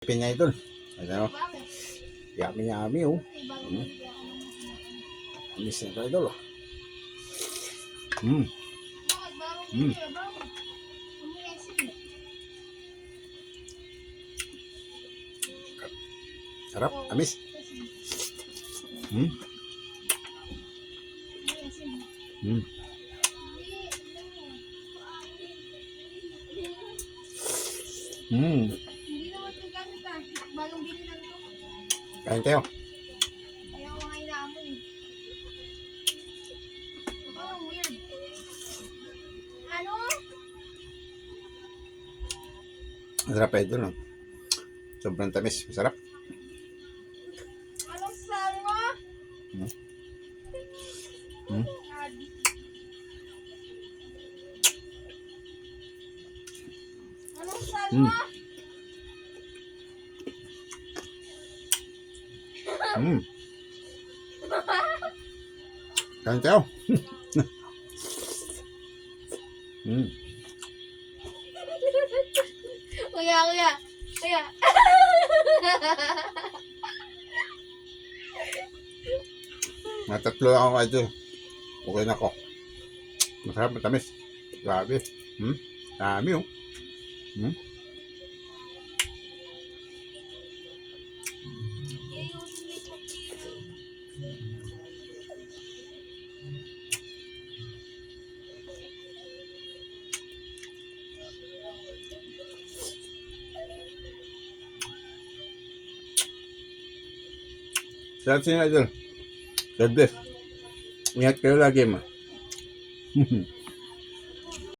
Pinya idol. Ano? Yummy yummy oh. Amis na ito idol oh. Sarap, amis. Hindi naman ito gamit ah. Bagong bili lang ito. Kain tayo. Ayaw ko nga inaamoy. Parang weird. Ano? Masarap idol no. Sobrang tamis, masarap. Anong sabi mo? Anong sabi mo? Kain tayo. Kuya. Natatlo lang ako idol. Okay na ako. Masarap, matamis. Grabe. Dami oh. Salamat sa inyo idol. God bless. Ingat kayo lagi ma.